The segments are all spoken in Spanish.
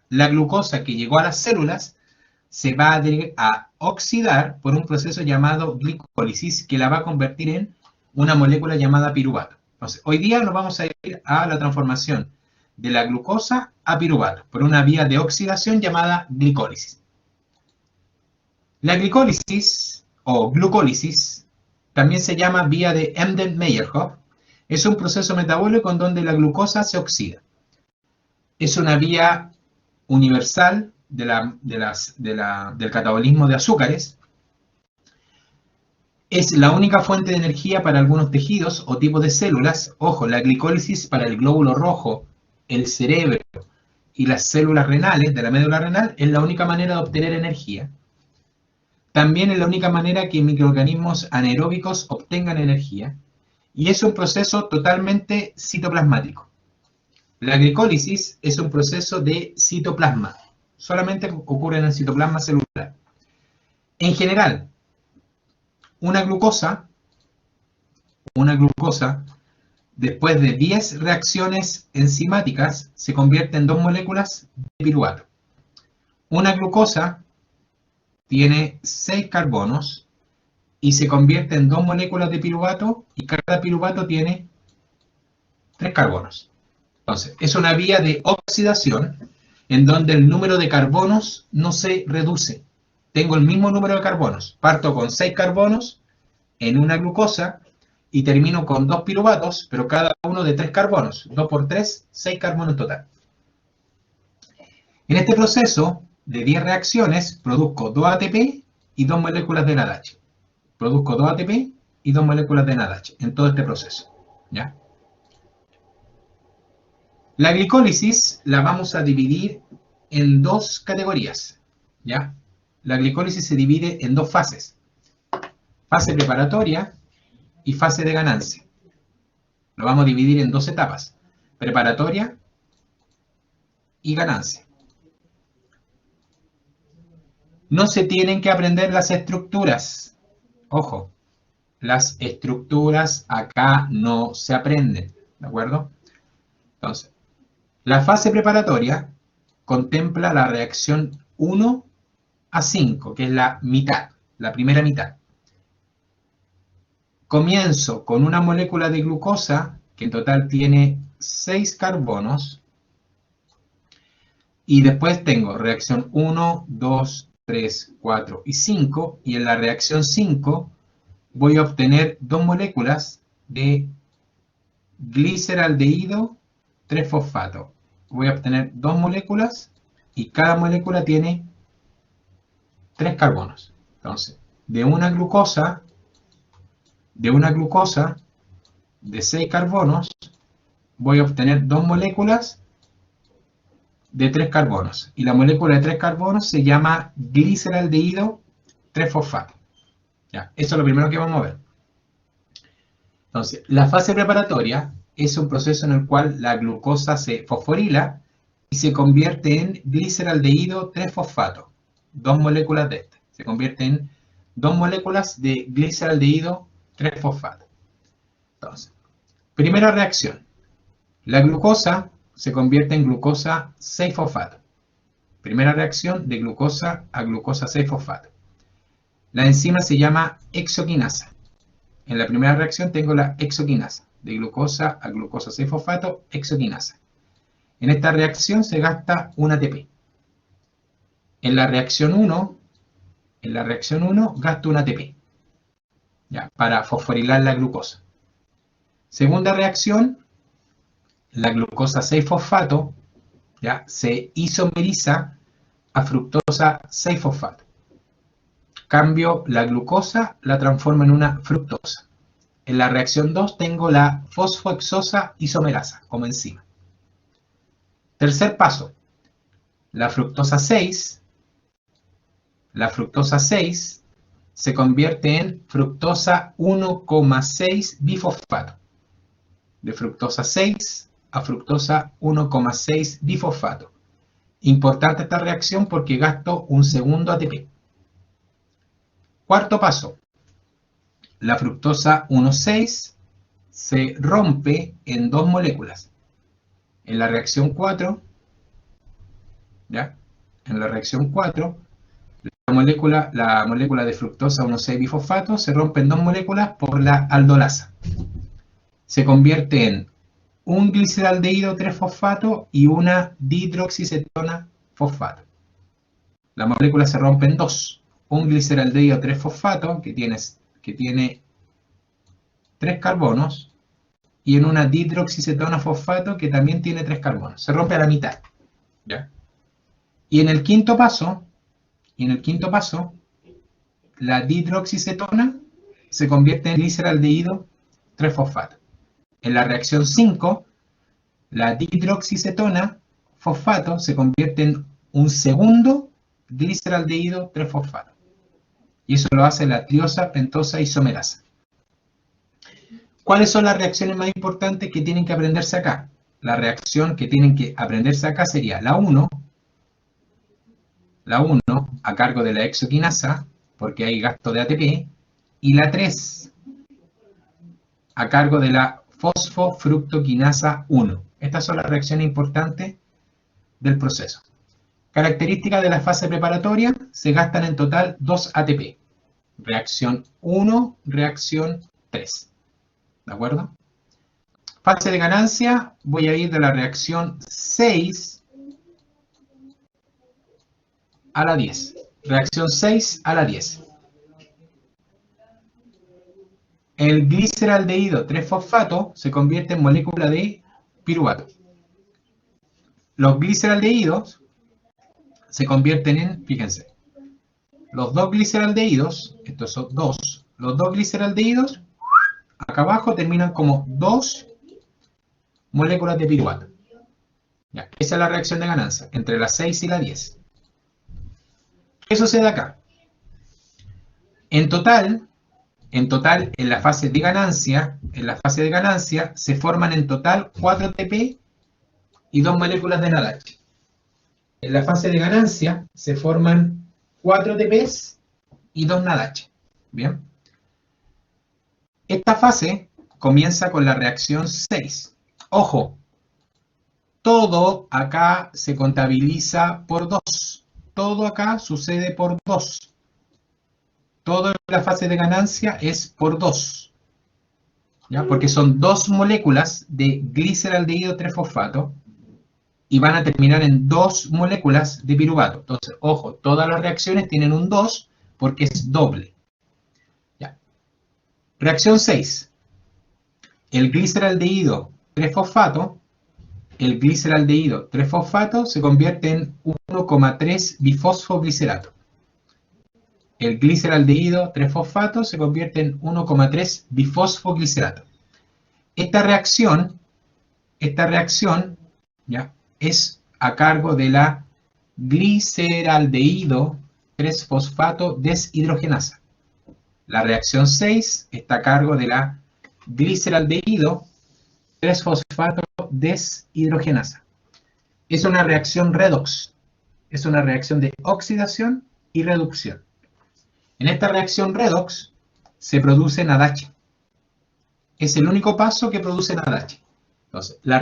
La glucosa que llegó a las células se va a oxidar por un proceso llamado glicólisis que la va a convertir en una molécula llamada piruvato. Entonces, hoy día nos vamos a ir a la transformación de la glucosa a piruvato por una vía de oxidación llamada glicólisis. La glicólisis o glucólisis también se llama vía de Embden-Meyerhof. Es un proceso metabólico en donde la glucosa se oxida. Es una vía universal del catabolismo de azúcares. Es la única fuente de energía para algunos tejidos o tipos de células. Ojo, la glicólisis para el glóbulo rojo, el cerebro y las células renales de la médula renal es la única manera de obtener energía. También es la única manera que microorganismos anaeróbicos obtengan energía. Y es un proceso totalmente citoplasmático. La glicólisis es un proceso de citoplasma. Solamente ocurre en el citoplasma celular. En general, una glucosa, después de 10 reacciones enzimáticas, se convierte en 2 moléculas de piruvato. Una glucosa tiene 6 carbonos y se convierte en 2 moléculas de piruvato y cada piruvato tiene 3 carbonos. Entonces, es una vía de oxidación en donde el número de carbonos no se reduce. Tengo el mismo número de carbonos. Parto con 6 carbonos en una glucosa y termino con 2 piruvatos, pero cada uno de 3 carbonos. 2 por 3, 6 carbonos en total. En este proceso de 10 reacciones, produzco 2 ATP y 2 moléculas de NADH. Produzco 2 ATP y 2 moléculas de NADH en todo este proceso. ¿Ya? La glicólisis la vamos a dividir en 2 categorías. ¿Ya? La glicólisis se divide en 2 fases. Fase preparatoria y fase de ganancia. Lo vamos a dividir en 2 etapas. Preparatoria y ganancia. No se tienen que aprender las estructuras. Ojo, las estructuras acá no se aprenden. ¿De acuerdo? Entonces, la fase preparatoria contempla la reacción 1 a 5, que es la mitad, la primera mitad. Comienzo con una molécula de glucosa, que en total tiene 6 carbonos, y después tengo reacción 1, 2, 3, 4 y 5, y en la reacción 5 voy a obtener 2 moléculas de gliceraldehído 3-fosfato. Voy a obtener 2 moléculas y cada molécula tiene 3 carbonos. Entonces, de una glucosa de 6 carbonos, voy a obtener 2 moléculas de 3 carbonos. Y la molécula de 3 carbonos se llama gliceraldehído 3-fosfato. Ya, eso es lo primero que vamos a ver. Entonces, la fase preparatoria es un proceso en el cual la glucosa se fosforila y se convierte en gliceraldehído 3-fosfato. 2 moléculas de este. Se convierte en 2 moléculas de gliceraldehído 3-fosfato. Entonces, primera reacción. La glucosa se convierte en glucosa 6-fosfato. Primera reacción de glucosa a glucosa 6-fosfato. La enzima se llama hexoquinasa. En la primera reacción tengo la hexoquinasa. De glucosa a glucosa 6-fosfato, hexoquinasa. En esta reacción se gasta un ATP. En la reacción 1 gasto un ATP. Ya, para fosforilar la glucosa. Segunda reacción, la glucosa 6-fosfato ya, se isomeriza a fructosa 6-fosfato. Cambio la glucosa, la transformo en una fructosa. En la reacción 2 tengo la fosfohexosa isomerasa como enzima. Tercer paso, la fructosa 6 se convierte en fructosa 1,6 bifosfato. De fructosa 6 a fructosa 1,6 bifosfato. Importante esta reacción porque gasto un segundo ATP. Cuarto paso, la fructosa 1,6 se rompe en 2 moléculas. En la reacción 4 ¿ya? En la reacción 4, la molécula de fructosa 1,6-bifosfato se rompe en dos moléculas por la aldolasa. Se convierte en un gliceraldehído 3-fosfato y una dihidroxicetona fosfato. La molécula se rompe en dos. Un gliceraldehído 3-fosfato que tiene 3 carbonos y en una dihidroxicetona fosfato que también tiene 3 carbonos. Se rompe a la mitad, ¿ya? Y en el quinto paso, la dihidroxicetona se convierte en gliceraldehído 3-fosfato. En la reacción 5, la dihidroxicetona fosfato se convierte en un segundo gliceraldehído 3-fosfato. Y eso lo hace la triosa pentosa isomerasa. ¿Cuáles son las reacciones más importantes que tienen que aprenderse acá? La reacción que tienen que aprenderse acá sería la 1 a cargo de la exoquinasa, porque hay gasto de ATP, y la 3 a cargo de la fosfofructoquinasa 1. Estas son las reacciones importantes del proceso. Características de la fase preparatoria: se gastan en total 2 ATP. Reacción 1, reacción 3. ¿De acuerdo? Fase de ganancia, voy a ir de la reacción 6 a la 10. Reacción 6 a la 10. El gliceraldehído 3-fosfato se convierte en molécula de piruvato. Los gliceraldehídos se convierten en, fíjense, los dos gliceraldehídos, estos son dos, los dos gliceraldehídos, acá abajo terminan como 2 moléculas de piruvato. Ya, esa es la reacción de ganancia, entre la 6 y la 10. ¿Qué sucede acá? En total, en la fase de ganancia, se forman en total 4 ATP y 2 moléculas de NADH. En la fase de ganancia se forman 4 ATPs y 2 NADH. Bien. Esta fase comienza con la reacción 6. Ojo, todo acá se contabiliza por 2. Todo acá sucede por 2. Toda la fase de ganancia es por 2. ¿Ya? Porque son 2 moléculas de gliceraldehído 3-fosfato y van a terminar en 2 moléculas de piruvato. Entonces, ojo, todas las reacciones tienen un 2 porque es doble. ¿Ya? Reacción 6. El gliceraldehído 3-fosfato se convierte en 1,3 bifosfoglicerato. El gliceraldehído 3-fosfato se convierte en 1,3 bifosfoglicerato. Esta reacción, ¿ya?, es a cargo de la gliceraldehído 3-fosfato deshidrogenasa. La reacción 6 está a cargo de la gliceraldehído 3-fosfato deshidrogenasa. Es una reacción redox. Es una reacción de oxidación y reducción. En esta reacción redox se produce NADH. Es el único paso que produce NADH. Entonces, la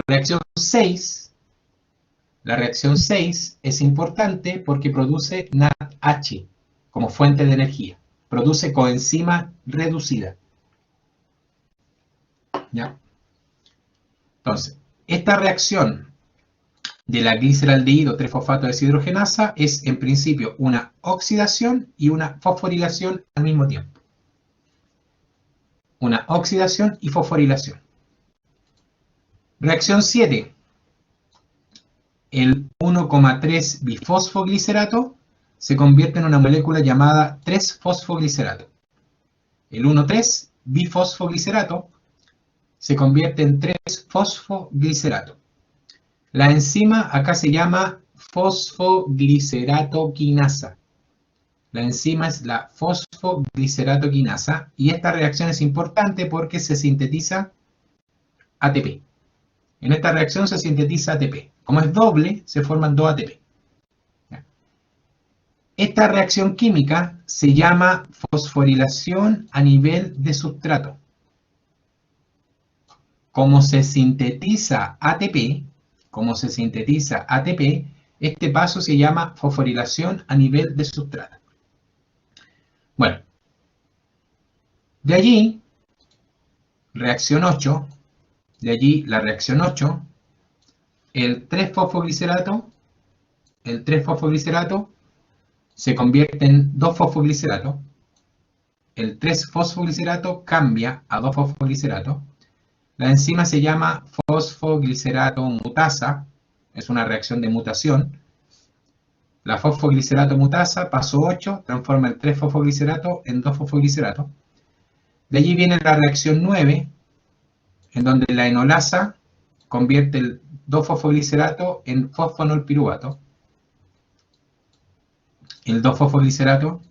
reacción 6 es importante porque produce NADH como fuente de energía. Produce coenzima reducida. ¿Ya? Entonces, esta reacción de la gliceraldehído 3-fosfato deshidrogenasa es en principio una oxidación y una fosforilación al mismo tiempo. Una oxidación y fosforilación. Reacción 7. El 1,3 bifosfoglicerato se convierte en una molécula llamada 3-fosfoglicerato. El 1,3 bifosfoglicerato se convierte en 3-fosfoglicerato. La enzima acá se llama fosfogliceratoquinasa. La enzima es la fosfogliceratoquinasa y esta reacción es importante porque se sintetiza ATP. En esta reacción se sintetiza ATP. Como es doble, se forman 2 ATP. Esta reacción química se llama fosforilación a nivel de sustrato. Como se sintetiza ATP, Este paso se llama fosforilación a nivel de sustrato. Bueno, de allí, reacción 8, de allí la reacción 8, el 3-fosfoglicerato se convierte en 2-fosfoglicerato, el 3-fosfoglicerato cambia a 2-fosfoglicerato, la enzima se llama fosfoglicerato mutasa, es una reacción de mutación. La fosfoglicerato mutasa, paso 8, transforma el 3-fosfoglicerato en 2-fosfoglicerato. De allí viene la reacción 9, en donde la enolasa convierte el 2-fosfoglicerato en fosfonolpiruvato. El 2-fosfoglicerato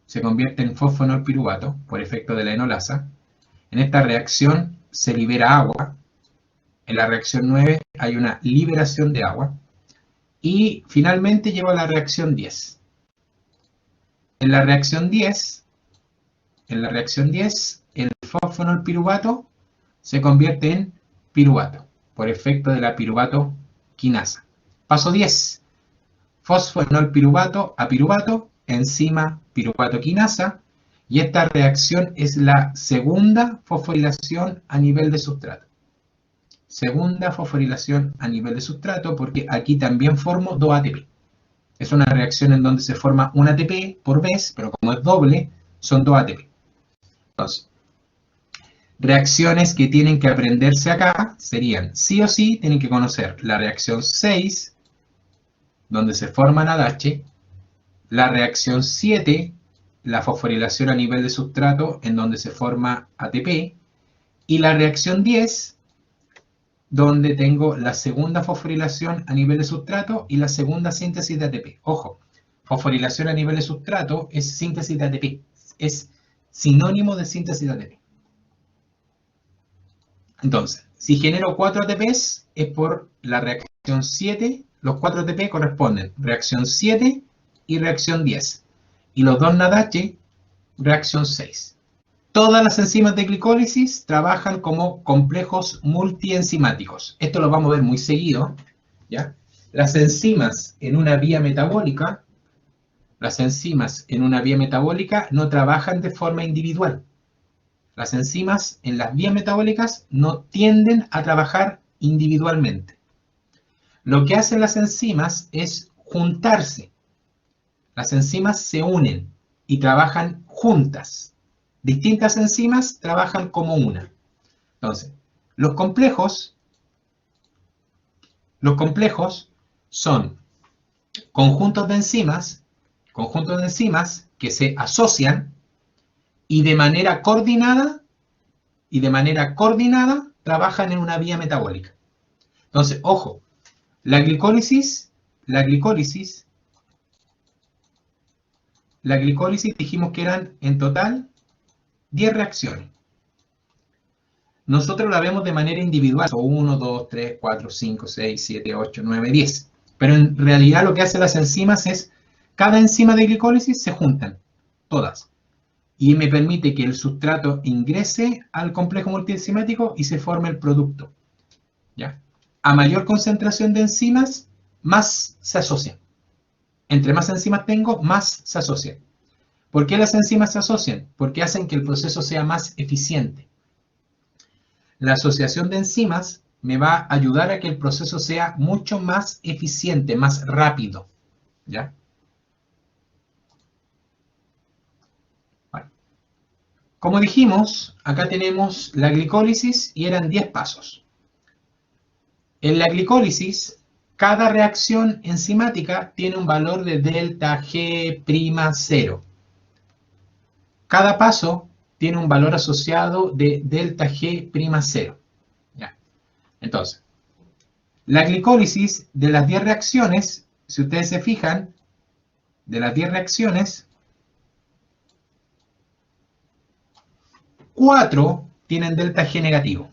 se convierte en fosfonolpiruvato por efecto de la enolasa. En esta reacción se libera agua. En la reacción 9 hay una liberación de agua. Y finalmente llego a la reacción 10. En la reacción 10, el fosfonolpiruvato se convierte en piruvato por efecto de la piruvato quinasa. Paso 10. Fosfonolpiruvato a piruvato, enzima piruvato quinasa, y esta reacción es la segunda fosforilación a nivel de sustrato. Segunda fosforilación a nivel de sustrato, porque aquí también formo 2 ATP. Es una reacción en donde se forma un ATP por vez, pero como es doble, son 2 ATP. Entonces, reacciones que tienen que aprenderse acá serían, sí o sí, tienen que conocer la reacción 6, donde se forma NADH, la reacción 7, la fosforilación a nivel de sustrato, en donde se forma ATP, y la reacción 10, donde tengo la segunda fosforilación a nivel de sustrato y la segunda síntesis de ATP. Ojo, fosforilación a nivel de sustrato es síntesis de ATP, es sinónimo de síntesis de ATP. Entonces, si genero 4 ATPs es por la reacción 7, los 4 ATP corresponden reacción 7 y reacción 10. Y los 2 NADH, reacción 6. Todas las enzimas de glicólisis trabajan como complejos multienzimáticos. Esto lo vamos a ver muy seguido, ¿ya? Las enzimas en una vía metabólica no trabajan de forma individual. Las enzimas en las vías metabólicas no tienden a trabajar individualmente. Lo que hacen las enzimas es juntarse. Las enzimas se unen y trabajan juntas. Distintas enzimas trabajan como una. Entonces, los complejos son conjuntos de enzimas que se asocian y de manera coordinada trabajan en una vía metabólica. Entonces, ojo, la glicólisis dijimos que eran en total 10 reacciones. Nosotros la vemos de manera individual, 1, 2, 3, 4, 5, 6, 7, 8, 9, 10. Pero en realidad lo que hacen las enzimas es, cada enzima de glicólisis se juntan, todas. Y me permite que el sustrato ingrese al complejo multienzimático y se forme el producto. ¿Ya? A mayor concentración de enzimas, más se asocian. Entre más enzimas tengo, más se asocian. ¿Por qué las enzimas se asocian? Porque hacen que el proceso sea más eficiente. La asociación de enzimas me va a ayudar a que el proceso sea mucho más eficiente, más rápido. ¿Ya? Bueno. Como dijimos, acá tenemos la glicólisis y eran 10 pasos. En la glicólisis, cada reacción enzimática tiene un valor de delta G'0. Cada paso tiene un valor asociado de delta G'0. ¿Ya? Entonces, la glicólisis de las 10 reacciones, si ustedes se fijan, de las 10 reacciones, 4 tienen delta G negativo.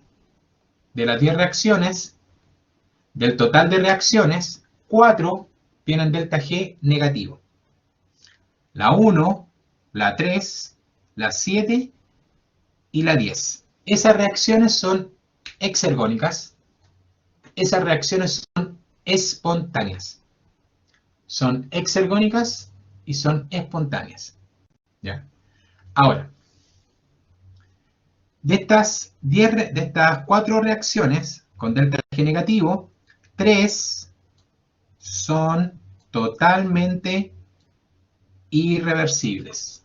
De las 10 reacciones, del total de reacciones, 4 tienen delta G negativo. La 1, la 3, la 7 y la 10. Esas reacciones son exergónicas. Esas reacciones son espontáneas. son exergónicas y son espontáneas. ¿Ya? Ahora, de estas 4 reacciones con delta G negativo, 3 son totalmente irreversibles.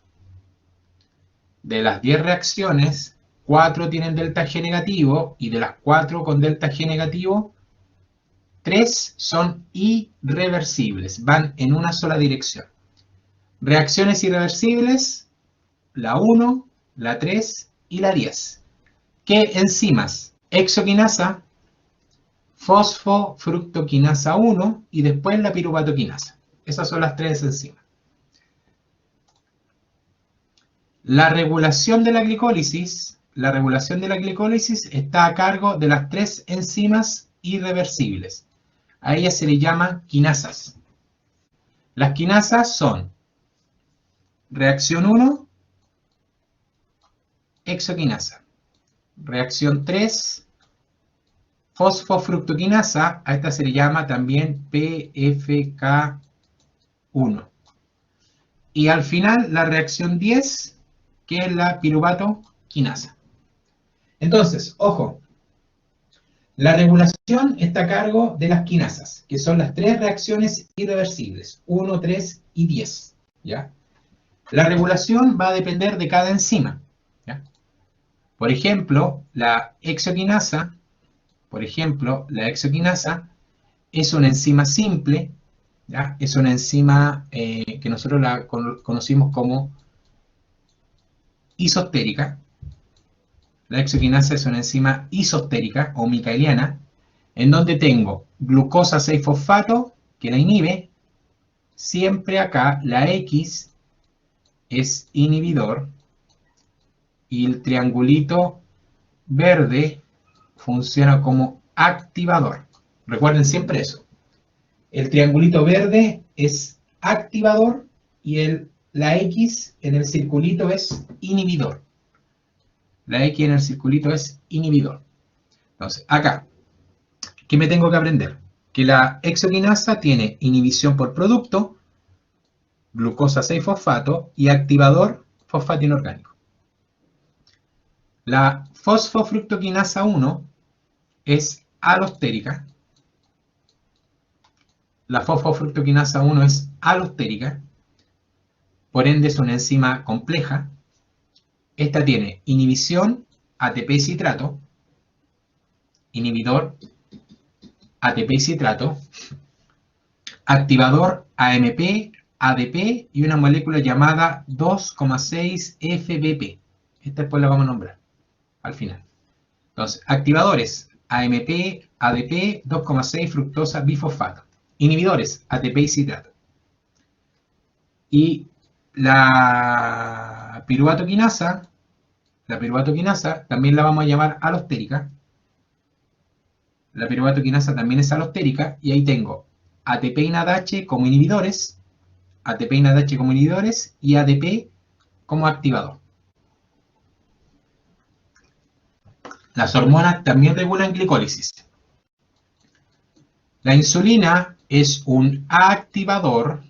De las 10 reacciones, 4 tienen delta G negativo, y de las 4 con delta G negativo, 3 son irreversibles, van en una sola dirección. Reacciones irreversibles, la 1, la 3 y la 10. ¿Qué enzimas? Exoquinasa, fosfofructoquinasa 1 y después la piruvatoquinasa. Esas son las 3 enzimas. La regulación de la glicólisis está a cargo de las 3 enzimas irreversibles. A ellas se les llama quinasas. Las quinasas son reacción 1, exoquinasa. Reacción 3, fosfofructoquinasa, a esta se le llama también PFK1. Y al final la reacción 10, que es la piruvatoquinasa. Entonces, ojo, la regulación está a cargo de las quinasas, que son las 3 reacciones irreversibles, 1, 3 y 10. ¿Ya? La regulación va a depender de cada enzima. ¿Ya? Por ejemplo, la exoquinasa es una enzima simple, ¿ya? Es una enzima que nosotros la conocimos como isostérica. La exoquinasa es una enzima isostérica o micaeliana, en donde tengo glucosa 6-fosfato que la inhibe. Siempre acá la X es inhibidor y el triangulito verde funciona como activador. Recuerden siempre eso. El triangulito verde es activador y la X en el circulito es inhibidor. La X en el circulito es inhibidor. Entonces, acá, ¿qué me tengo que aprender? Que la exoquinasa tiene inhibición por producto, glucosa 6-fosfato, y activador, fosfato inorgánico. La fosfofructoquinasa 1 es alostérica. La fosfofructoquinasa 1 es alostérica, por ende es una enzima compleja. Esta tiene inhibición, ATP y citrato, inhibidor, ATP y citrato, activador, AMP, ADP y una molécula llamada 2,6-FBP. Esta después la vamos a nombrar al final. Entonces, activadores, AMP, ADP, 2,6 fructosa bifosfato. Inhibidores, ATP y citrato. Y la piruvatoquinasa también la vamos a llamar alostérica. La piruvatoquinasa también es alostérica y ahí tengo ATP y NADH como inhibidores, y ADP como activador. Las hormonas también regulan glicólisis. La insulina es un activador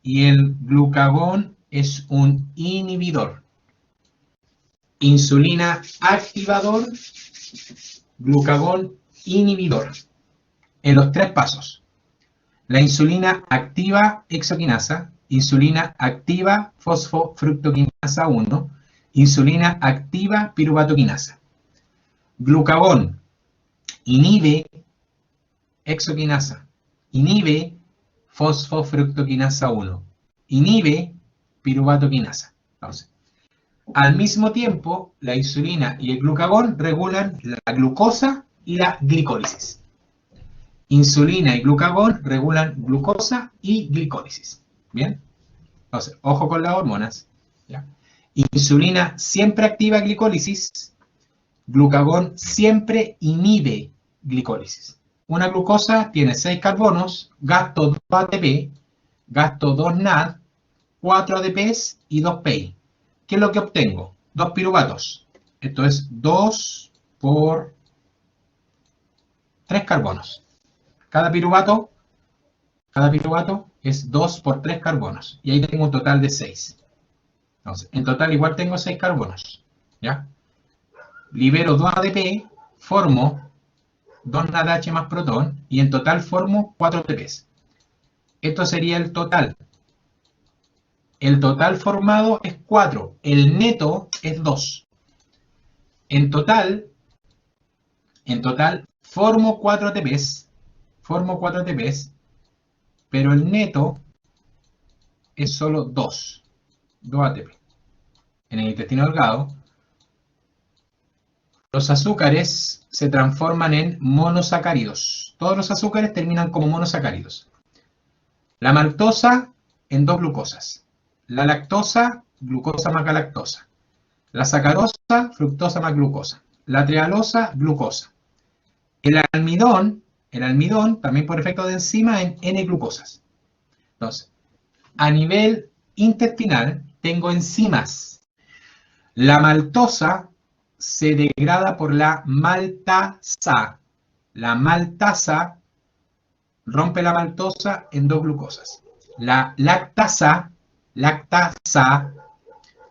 y el glucagón es un inhibidor. Insulina activador, glucagón inhibidor. En los 3 pasos. La insulina activa exoquinasa, insulina activa fosfofructoquinasa 1, insulina activa piruvatoquinasa. Glucagón inhibe exoquinasa, inhibe fosfofructoquinasa 1, inhibe piruvatoquinasa. Entonces, al mismo tiempo, la insulina y el glucagón regulan la glucosa y la glicólisis. Insulina y glucagón regulan glucosa y glicólisis. ¿Bien? Entonces, ojo con las hormonas. ¿Ya? Insulina siempre activa glicólisis, glucagón siempre inhibe glicólisis. Una glucosa tiene 6 carbonos, gasto 2 ATP, gasto 2 NAD, 4 ADPs y 2 PI. ¿Qué es lo que obtengo? 2 piruvatos. Esto es 2 por 3 carbonos. Cada piruvato Cada piruvato es 2 por 3 carbonos. Y ahí tengo un total de 6. Entonces, en total igual tengo 6 carbonos. ¿Ya? Libero 2 ADP, formo 2 NADH más protón y en total formo 4 ATPs. Esto sería el total. El total formado es 4. El neto es 2. En total formo 4 ATPs. Formo 4 ATPs. Pero el neto es solo 2. 2 ATP. En el intestino delgado, los azúcares se transforman en monosacáridos. Todos los azúcares terminan como monosacáridos. La maltosa en 2 glucosas. La lactosa, glucosa más galactosa. La sacarosa, fructosa más glucosa. La trealosa, glucosa. El almidón, también por efecto de enzima, en N-glucosas. Entonces, a nivel intestinal, tengo enzimas. La maltosa se degrada por la maltasa. La maltasa rompe la maltosa en 2 glucosas. La lactasa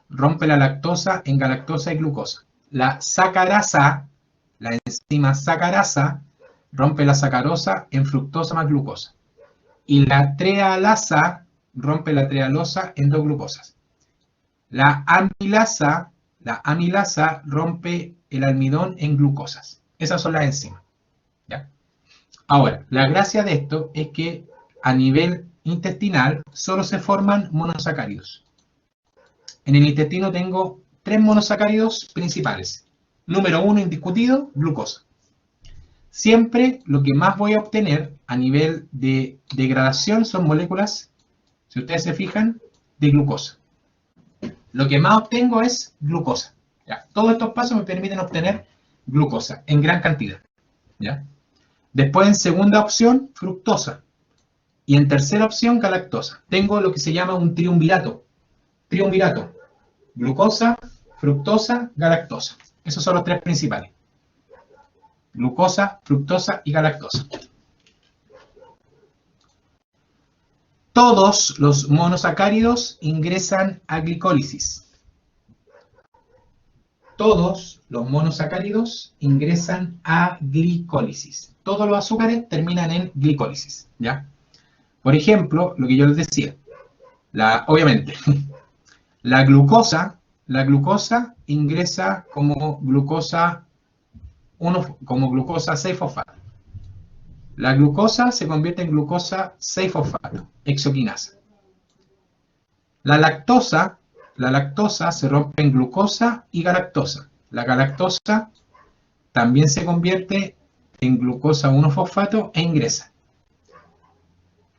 rompe la lactosa en galactosa y glucosa. La sacarasa, la enzima sacarasa, rompe la sacarosa en fructosa más glucosa. Y la trealasa rompe la trealosa en 2 glucosas. La amilasa rompe el almidón en glucosas. Esas son las enzimas. ¿Ya? Ahora, la gracia de esto es que a nivel intestinal solo se forman monosacáridos. En el intestino tengo 3 monosacáridos principales. Número 1 indiscutido, glucosa. Siempre lo que más voy a obtener a nivel de degradación son moléculas, si ustedes se fijan, de glucosa. Lo que más obtengo es glucosa. ¿Ya? Todos estos pasos me permiten obtener glucosa en gran cantidad. ¿Ya? Después, en segunda opción, fructosa. Y en tercera opción, galactosa. Tengo lo que se llama un triunvirato. Triunvirato. Glucosa, fructosa, galactosa. Esos son los 3 principales. Glucosa, fructosa y galactosa. Todos los monosacáridos ingresan a glicólisis. Todos los monosacáridos ingresan a glicólisis. Todos los azúcares terminan en glicólisis. ¿Ya? Por ejemplo, lo que yo les decía. Obviamente, la glucosa ingresa como glucosa 6-fosfato. La glucosa se convierte en glucosa 6-fosfato, hexoquinasa. La lactosa se rompe en glucosa y galactosa. La galactosa también se convierte en glucosa 1-fosfato e ingresa.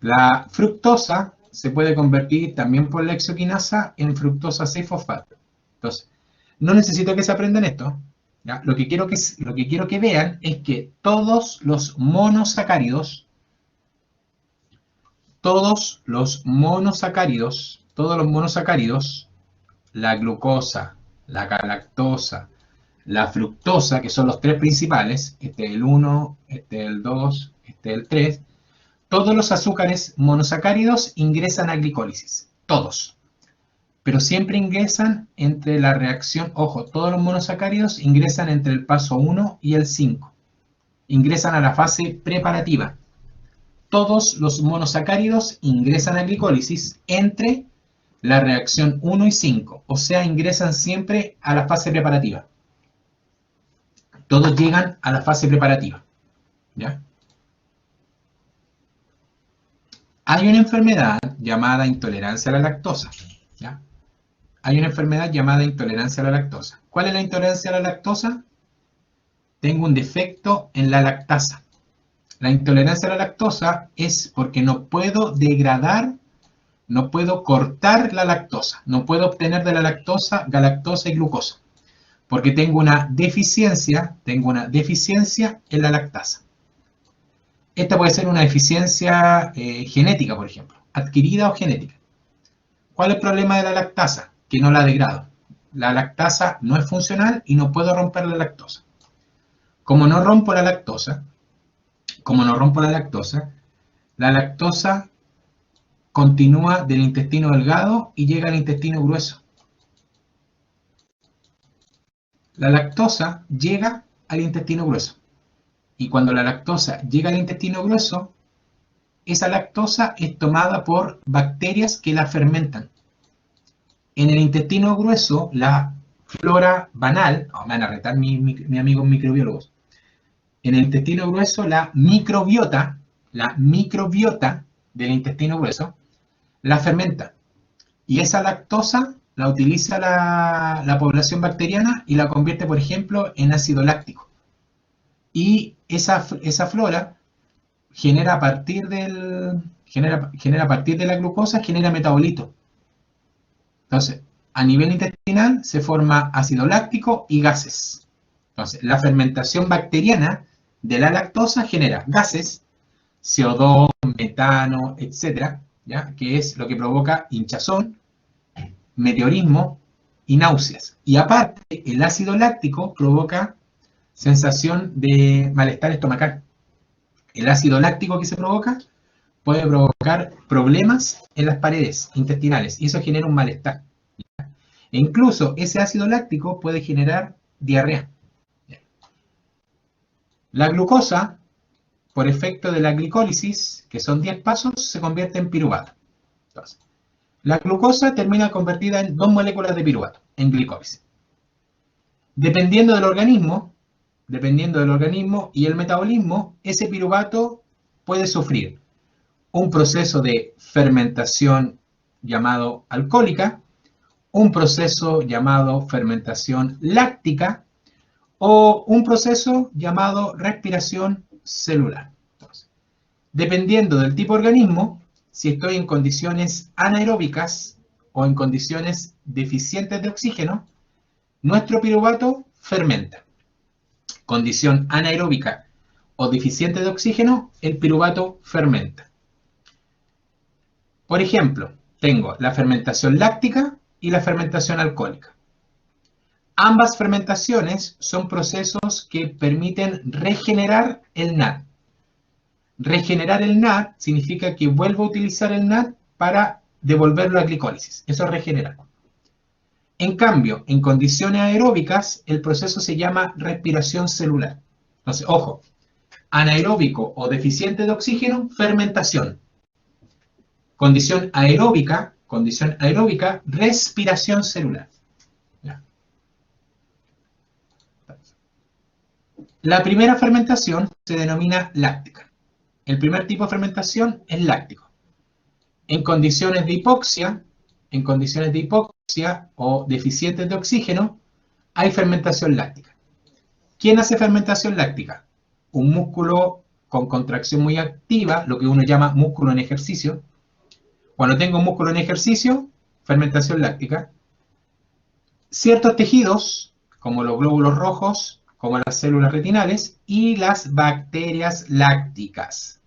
La fructosa se puede convertir también por la hexoquinasa en fructosa 6-fosfato. Entonces, no necesito que se aprendan esto. ¿Ya? Lo que quiero que vean es que todos los monosacáridos, la glucosa, la galactosa, la fructosa, que son los 3 principales, este es el 1, este es el 2, este es el 3, todos los azúcares monosacáridos ingresan a glicólisis, todos. Pero siempre ingresan entre la reacción, ojo, todos los monosacáridos ingresan entre el paso 1 y el 5. Ingresan a la fase preparativa. Todos los monosacáridos ingresan a glicólisis entre la reacción 1 y 5. O sea, ingresan siempre a la fase preparativa. Todos llegan a la fase preparativa. ¿Ya? Hay una enfermedad llamada intolerancia a la lactosa. ¿Ya? Hay una enfermedad llamada intolerancia a la lactosa. ¿Cuál es la intolerancia a la lactosa? Tengo un defecto en la lactasa. La intolerancia a la lactosa es porque no puedo degradar, no puedo cortar la lactosa. No puedo obtener de la lactosa galactosa y glucosa. Porque tengo una deficiencia en la lactasa. Esta puede ser una deficiencia genética, por ejemplo, adquirida o genética. ¿Cuál es el problema de la lactasa? Que no la degrado. La lactasa no es funcional y no puedo romper la lactosa. Como no rompo la lactosa, la lactosa continúa del intestino delgado y llega al intestino grueso. La lactosa llega al intestino grueso. Y cuando la lactosa llega al intestino grueso, esa lactosa es tomada por bacterias que la fermentan. En el intestino grueso, la flora banal, me van a retar mi amigo microbiólogos, en el intestino grueso, la microbiota del intestino grueso, la fermenta. Y esa lactosa la utiliza la población bacteriana y la convierte, por ejemplo, en ácido láctico. Y esa flora genera a partir de la glucosa, genera metabolitos. Entonces, a nivel intestinal se forma ácido láctico y gases. Entonces, la fermentación bacteriana de la lactosa genera gases, CO2, metano, etcétera, ¿ya? Que es lo que provoca hinchazón, meteorismo y náuseas. Y aparte, el ácido láctico provoca sensación de malestar estomacal. El ácido láctico que se provoca puede provocar problemas en las paredes intestinales y eso genera un malestar. E incluso ese ácido láctico puede generar diarrea. La glucosa, por efecto de la glicólisis, que son 10 pasos, se convierte en piruvato. Entonces, la glucosa termina convertida en 2 moléculas de piruvato, en glicólisis. Dependiendo del organismo y el metabolismo, ese piruvato puede sufrir un proceso de fermentación llamado alcohólica, un proceso llamado fermentación láctica o un proceso llamado respiración celular. Entonces, dependiendo del tipo de organismo, si estoy en condiciones anaeróbicas o en condiciones deficientes de oxígeno, nuestro piruvato fermenta. Condición anaeróbica o deficiente de oxígeno, el piruvato fermenta. Por ejemplo, tengo la fermentación láctica y la fermentación alcohólica. Ambas fermentaciones son procesos que permiten regenerar el NAD. Regenerar el NAD significa que vuelvo a utilizar el NAD para devolverlo a glicólisis. Eso es regenerar. En cambio, en condiciones aeróbicas, el proceso se llama respiración celular. Entonces, ojo, anaeróbico o deficiente de oxígeno, fermentación. Condición aeróbica, respiración celular. La primera fermentación se denomina láctica. El primer tipo de fermentación es láctico. En condiciones de hipoxia o deficientes de oxígeno, hay fermentación láctica. ¿Quién hace fermentación láctica? Un músculo con contracción muy activa, lo que uno llama músculo en ejercicio. Cuando tengo un músculo en ejercicio, fermentación láctica. Ciertos tejidos, como los glóbulos rojos, como las células retinales, y las bacterias lácticas.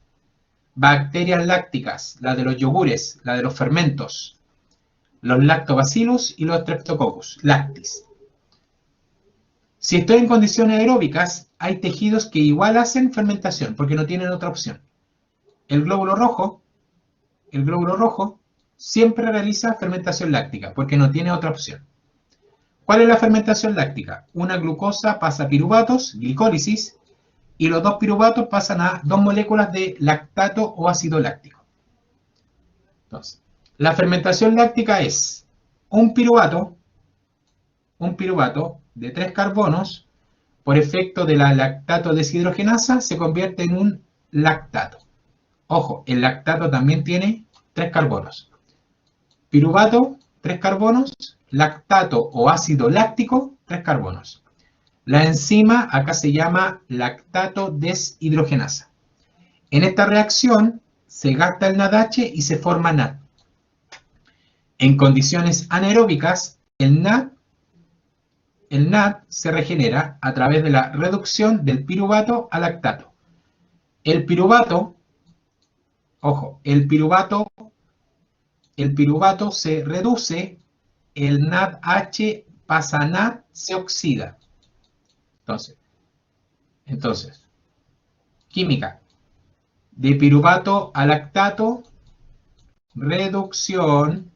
Bacterias lácticas, la de los yogures, la de los fermentos, los lactobacillus y los streptococcus, lactis. Si estoy en condiciones aeróbicas, hay tejidos que igual hacen fermentación, porque no tienen otra opción. El glóbulo rojo siempre realiza fermentación láctica, porque no tiene otra opción. ¿Cuál es la fermentación láctica? Una glucosa pasa a piruvatos, glicólisis, y los 2 piruvatos pasan a 2 moléculas de lactato o ácido láctico. Entonces, la fermentación láctica es un piruvato de 3 carbonos, por efecto de la lactato deshidrogenasa, se convierte en un lactato. Ojo, el lactato también tiene 3 carbonos. Piruvato, 3 carbonos, lactato o ácido láctico, 3 carbonos. La enzima acá se llama lactato deshidrogenasa. En esta reacción se gasta el NADH y se forma NAD. En condiciones anaeróbicas, el NAD se regenera a través de la reducción del piruvato a lactato. El piruvato se reduce, el NADH pasa a NAD, se oxida. Entonces, química. De piruvato a lactato, reducción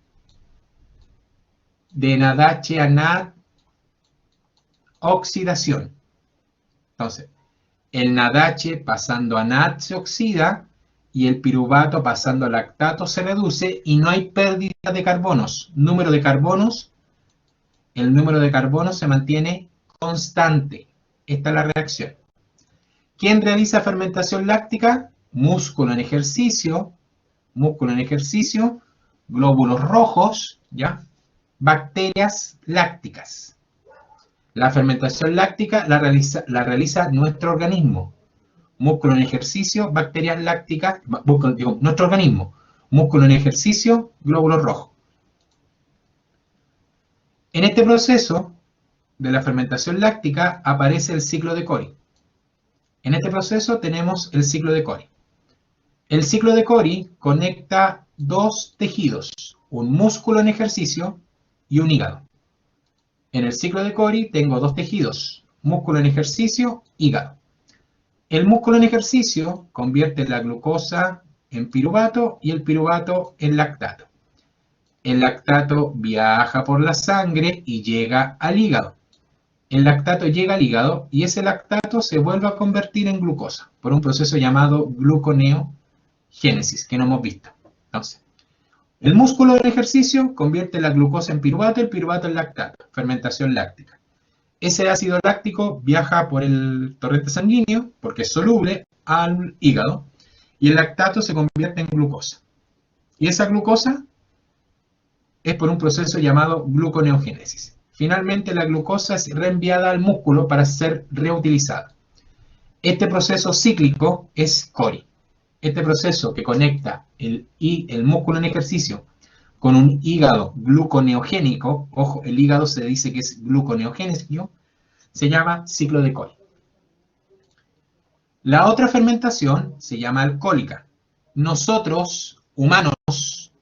de NADH a NAD, oxidación. Entonces, el NADH pasando a NAD se oxida y el piruvato pasando a lactato se reduce y no hay pérdida de carbonos. El número de carbonos se mantiene constante. Esta es la reacción. ¿Quién realiza fermentación láctica? Músculo en ejercicio, glóbulos rojos, ¿ya? Bacterias lácticas. La fermentación láctica la realiza nuestro organismo. Músculo en ejercicio, bacterias lácticas, nuestro organismo. Músculo en ejercicio, glóbulos rojos. En este proceso de la fermentación láctica aparece el ciclo de Cori. En este proceso tenemos el ciclo de Cori. El ciclo de Cori conecta dos tejidos, un músculo en ejercicio y un hígado. En el ciclo de Cori tengo dos tejidos, músculo en ejercicio, hígado. El músculo en ejercicio convierte la glucosa en piruvato y el piruvato en lactato. El lactato viaja por la sangre y llega al hígado. El lactato llega al hígado y ese lactato se vuelve a convertir en glucosa por un proceso llamado gluconeogénesis que no hemos visto. Entonces, el músculo del ejercicio convierte la glucosa en piruvato y el piruvato en lactato, fermentación láctica. Ese ácido láctico viaja por el torrente sanguíneo, porque es soluble, al hígado, y el lactato se convierte en glucosa. Y esa glucosa es por un proceso llamado gluconeogénesis. Finalmente, la glucosa es reenviada al músculo para ser reutilizada. Este proceso cíclico es Cori. Este proceso que conecta el músculo en ejercicio con un hígado gluconeogénico, ojo, el hígado se dice que es gluconeogénico, se llama ciclo de Cori. La otra fermentación se llama alcohólica. Nosotros, humanos,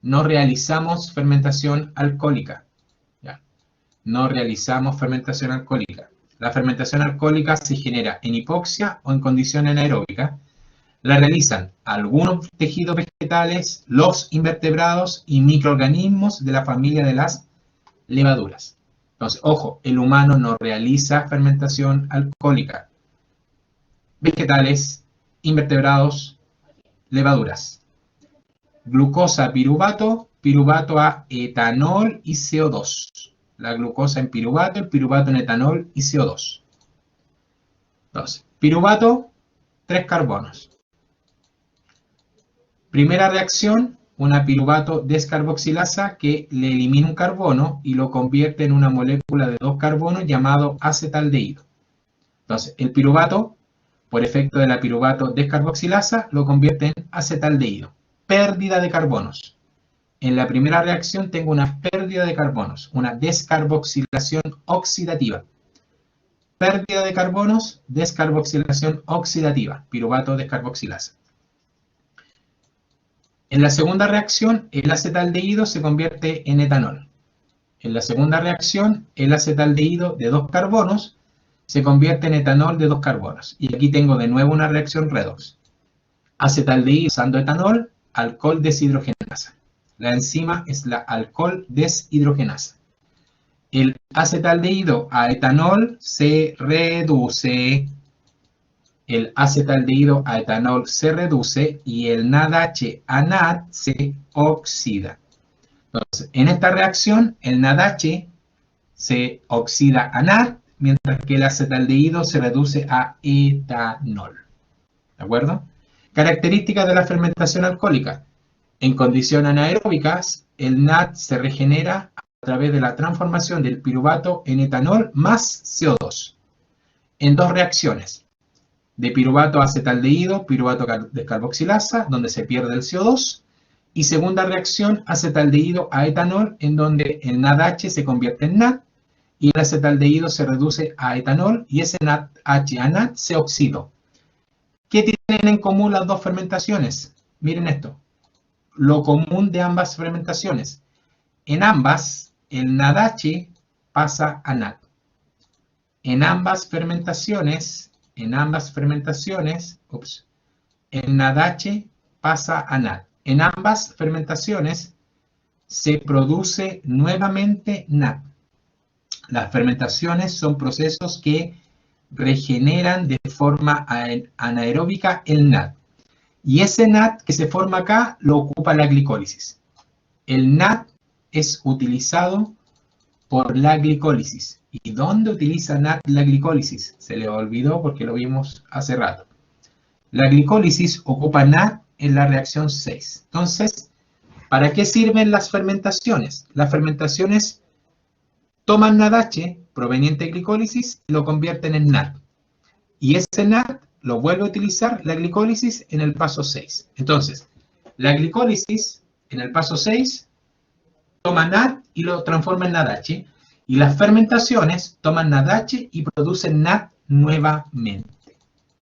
no realizamos fermentación alcohólica. ¿Ya? No realizamos fermentación alcohólica. La fermentación alcohólica se genera en hipoxia o en condición anaeróbica. La realizan algunos tejidos vegetales, los invertebrados y microorganismos de la familia de las levaduras. Entonces, ojo, el humano no realiza fermentación alcohólica. Vegetales, invertebrados, levaduras. Glucosa piruvato, piruvato a etanol y CO2. La glucosa en piruvato, el piruvato en etanol y CO2. Entonces, piruvato, 3 carbonos. Primera reacción, una piruvato descarboxilasa que le elimina un carbono y lo convierte en una molécula de 2 carbonos llamado acetaldehído. Entonces, el piruvato, por efecto de la piruvato descarboxilasa, lo convierte en acetaldehído. Pérdida de carbonos. En la primera reacción tengo una pérdida de carbonos, una descarboxilación oxidativa. Pérdida de carbonos, descarboxilación oxidativa, piruvato descarboxilasa. En la segunda reacción, el acetaldehído se convierte en etanol. En la segunda reacción, el acetaldehído de 2 carbonos se convierte en etanol de 2 carbonos. Y aquí tengo de nuevo una reacción redox. Acetaldehído usando etanol, alcohol deshidrogenasa. La enzima es la alcohol deshidrogenasa. El acetaldehído a etanol se reduce. El acetaldehído a etanol se reduce y el NADH a NAD se oxida. Entonces, en esta reacción, el NADH se oxida a NAD, mientras que el acetaldehído se reduce a etanol. ¿De acuerdo? Características de la fermentación alcohólica. En condiciones anaeróbicas, el NAD se regenera a través de la transformación del piruvato en etanol más CO2. En 2 reacciones. De piruvato a acetaldehído, piruvato descarboxilasa, donde se pierde el CO2. Y segunda reacción, acetaldehído a etanol, en donde el NADH se convierte en NAD y el acetaldehído se reduce a etanol y ese NADH a NAD se oxidó. ¿Qué tienen en común las 2 fermentaciones? Miren esto. Lo común de ambas fermentaciones. En ambas, el NADH pasa a NAD. En ambas fermentaciones, el NADH pasa a NAD. En ambas fermentaciones se produce nuevamente NAD. Las fermentaciones son procesos que regeneran de forma anaeróbica el NAD. Y ese NAD que se forma acá lo ocupa la glicólisis. El NAD es utilizado por la glicólisis. ¿Y dónde utiliza NAD la glicólisis? Se le olvidó porque lo vimos hace rato. La glicólisis ocupa NAD en la reacción 6. Entonces, ¿para qué sirven las fermentaciones? Las fermentaciones toman NADH proveniente de glicólisis y lo convierten en NAD. Y ese NAD lo vuelve a utilizar la glicólisis en el paso 6. Entonces, la glicólisis en el paso 6 toma NAD y lo transforma en NADH. Y las fermentaciones toman NADH y producen NAD nuevamente.